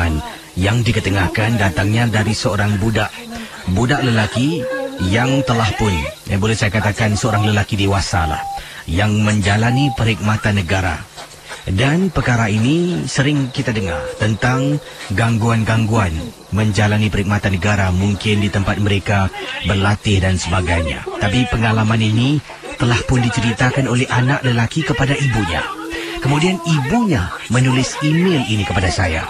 pengalaman yang diketengahkan datangnya dari seorang budak lelaki yang telah pun, boleh saya katakan seorang lelaki dewasa lah, yang menjalani perkhidmatan negara. Dan perkara ini sering kita dengar tentang gangguan-gangguan menjalani perkhidmatan negara, mungkin di tempat mereka berlatih dan sebagainya. Tapi pengalaman ini telah pun diceritakan oleh anak lelaki kepada ibunya. Kemudian ibunya menulis email ini kepada saya.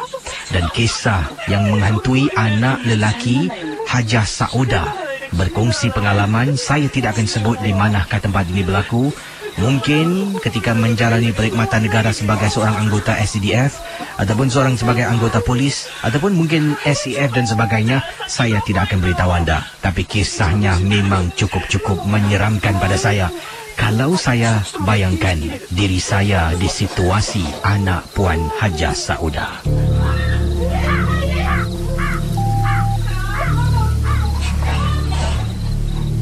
Dan kisah yang menghantui anak lelaki Hajah Saudah berkongsi pengalaman. Saya tidak akan sebut di manakah tempat ini berlaku. Mungkin ketika menjalani perkhidmatan negara sebagai seorang anggota SCDF ataupun seorang sebagai anggota polis ataupun mungkin SEF dan sebagainya, saya tidak akan beritahu anda. Tapi kisahnya memang cukup-cukup menyeramkan pada saya. Kalau saya bayangkan diri saya di situasi anak Puan Hajah Saudah.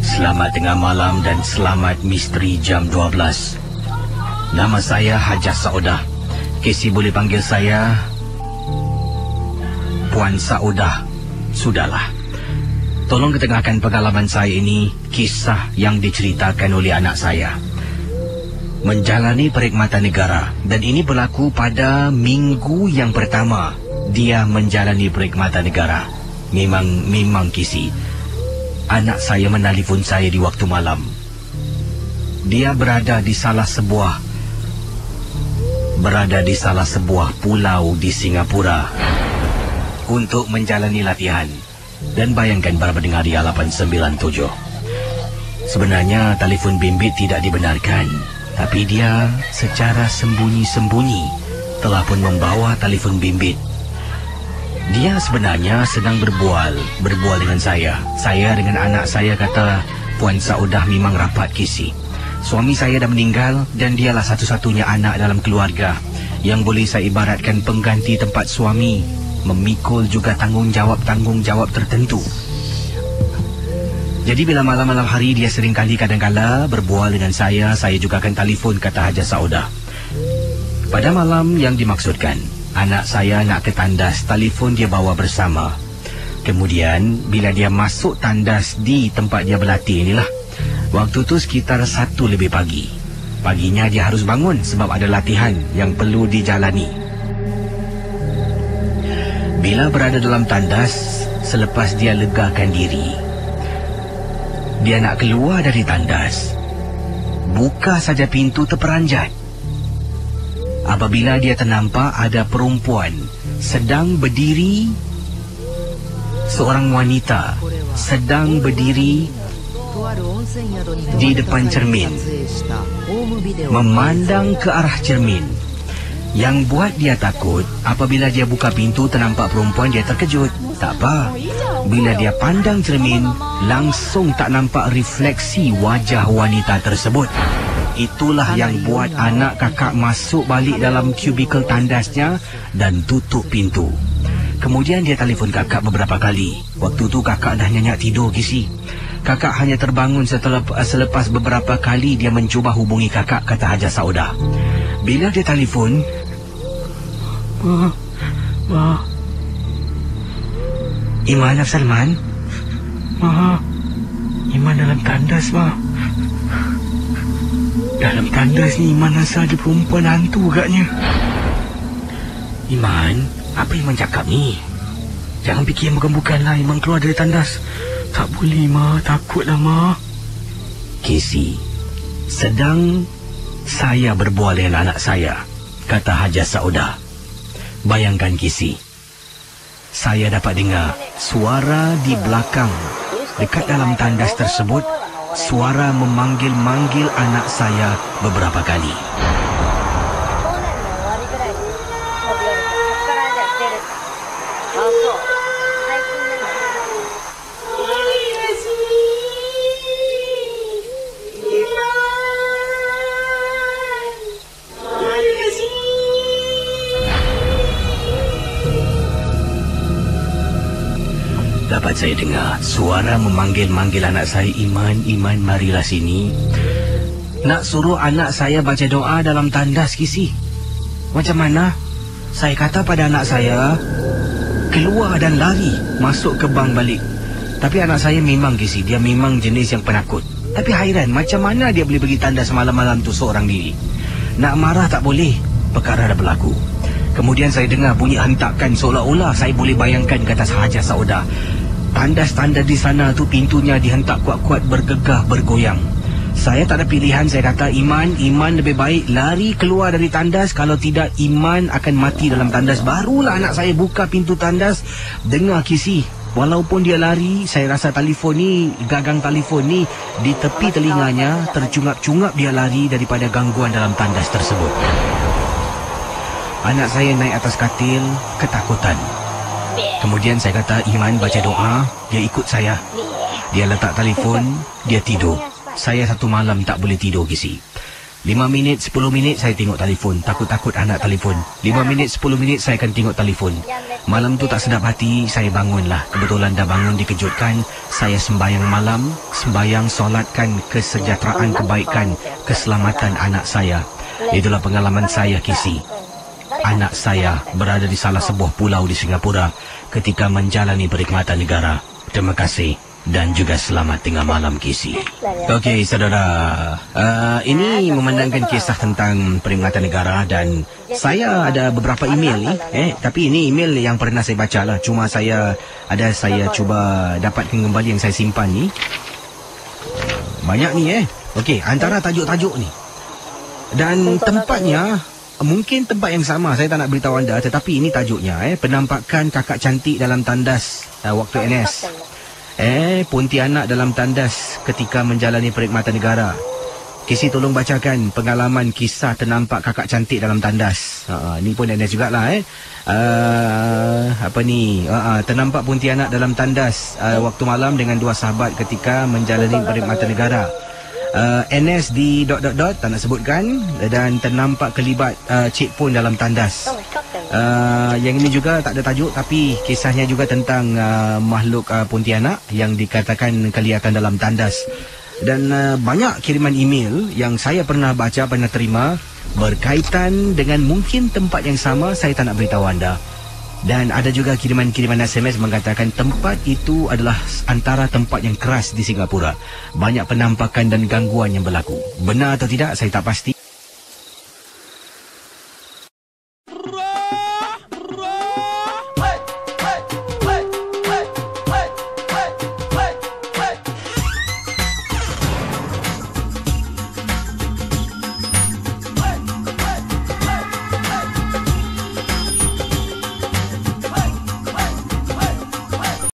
Selamat tengah malam dan selamat misteri jam 12. Nama saya Hajah Saudah. Casey boleh panggil saya Puan Saudah. Sudahlah. Tolong ketengahkan pengalaman saya ini, kisah yang diceritakan oleh anak saya. Menjalani perkhidmatan negara, dan ini berlaku pada minggu yang pertama dia menjalani perkhidmatan negara. Memang Casey. Anak saya menelpon saya di waktu malam. Dia berada di salah sebuah pulau di Singapura untuk menjalani latihan. Dan bayangkan para pendengar di 897. Sebenarnya telefon bimbit tidak dibenarkan, tapi dia secara sembunyi-sembunyi telah pun membawa telefon bimbit. Dia sebenarnya sedang berbual dengan saya. Saya dengan anak saya kata, Puan Saudah memang rapat Casey. Suami saya dah meninggal dan dialah satu-satunya anak dalam keluarga yang boleh saya ibaratkan pengganti tempat suami, memikul juga tanggungjawab tertentu. Jadi bila malam-malam hari dia seringkali kadang-kala berbual dengan saya juga akan telefon, kata Hajah Saudah. Pada malam yang dimaksudkan, anak saya nak ke tandas, telefon dia bawa bersama. Kemudian bila dia masuk tandas di tempat dia berlatih inilah, waktu tu sekitar 1 lebih pagi. Paginya dia harus bangun sebab ada latihan yang perlu dijalani. Bila berada dalam tandas, selepas dia legakan diri, dia nak keluar dari tandas. Buka saja pintu terperanjat. Apabila dia ternampak ada perempuan sedang berdiri, seorang wanita sedang berdiri di depan cermin, memandang ke arah cermin. Yang buat dia takut, apabila dia buka pintu ternampak perempuan, dia terkejut. Tak apa, bila dia pandang cermin, langsung tak nampak refleksi wajah wanita tersebut. Itulah yang buat anak kakak masuk balik dalam kubikel tandasnya dan tutup pintu. Kemudian dia telefon kakak beberapa kali. Waktu tu kakak dah nyenyak tidur, Casey. Kakak hanya terbangun selepas beberapa kali dia mencuba hubungi kakak, kata Hajah Saudah. Bila dia telefon, Ma. Iman Salman? Ma, Iman dalam tandas, Ma. Dalam tandas ni Iman rasa ada perempuan hantu agaknya. Iman, apa Iman cakap ni? Jangan fikir yang bukan-bukan lah Iman keluar dari tandas. Tak boleh, Ma. Takutlah, Ma. Casey, sedang saya berbual dengan anak saya, kata Hajah Saudah. Bayangkan, Casey, saya dapat dengar suara di belakang, dekat dalam tandas tersebut, suara memanggil-manggil anak saya beberapa kali. Dapat saya dengar suara memanggil-manggil anak saya, Iman, Iman, marilah sini. Nak suruh anak saya baca doa dalam tandas, Casey. Macam mana? Saya kata pada anak saya, keluar dan lari masuk ke bank balik. Tapi anak saya memang Casey, dia memang jenis yang penakut. Tapi hairan, macam mana dia boleh pergi tandas malam-malam tu seorang diri? Nak marah tak boleh, perkara dah berlaku. Kemudian saya dengar bunyi hentakan, seolah-olah saya boleh bayangkan kata sahaja saudah. Tandas-tandas di sana tu pintunya dihentak kuat-kuat, bergegah, bergoyang. Saya tak ada pilihan, saya kata Iman lebih baik lari keluar dari tandas. Kalau tidak, Iman akan mati dalam tandas. Barulah anak saya buka pintu tandas. Dengar Casey, walaupun dia lari, saya rasa telefon ni, gagang telefon ni di tepi telinganya, tercungap-cungap dia lari daripada gangguan dalam tandas tersebut. Anak saya naik atas katil, ketakutan. Kemudian saya kata, Iman baca doa, dia ikut saya. Dia letak telefon, dia tidur. Saya satu malam tak boleh tidur, Casey. 5 minit, 10 minit saya tengok telefon. Takut-takut anak telefon. 5 minit, 10 minit saya akan tengok telefon. Malam tu tak sedap hati, saya bangunlah. Kebetulan dah bangun dikejutkan. Saya sembahyang malam, sembahyang solatkan kesejahteraan, kebaikan, keselamatan anak saya. Itulah pengalaman saya, Casey. Anak saya berada di salah sebuah pulau di Singapura ketika menjalani perkhidmatan negara. Terima kasih dan juga selamat tengah malam, Casey. Okey, saudara. Ini memandangkan kisah tentang perkhidmatan negara dan saya ada beberapa email ni. Tapi ini email yang pernah saya baca lah. Cuma saya cuba dapatkan kembali yang saya simpan ni. Banyak ni Okey, antara tajuk-tajuk ni. Dan tempatnya mungkin tempat yang sama, saya tak nak beritahu anda, tetapi ini tajuknya penampakan kakak cantik dalam tandas waktu NS. Pontianak dalam tandas ketika menjalani perkhidmatan negara. Casey tolong bacakan pengalaman kisah ternampak kakak cantik dalam tandas. Ni pun NS jugalah ternampak Pontianak dalam tandas waktu malam dengan 2 sahabat ketika menjalani perkhidmatan negara. NS di ... tak nak sebutkan, dan ternampak kelibat cik pun dalam tandas. Yang ini juga tak ada tajuk, tapi kisahnya juga tentang makhluk Pontianak yang dikatakan kelihatan dalam tandas. Dan banyak kiriman email yang saya pernah baca, pernah terima berkaitan dengan mungkin tempat yang sama, saya tak nak beritahu anda. Dan ada juga kiriman-kiriman SMS mengatakan tempat itu adalah antara tempat yang keras di Singapura. Banyak penampakan dan gangguan yang berlaku. Benar atau tidak, saya tak pasti.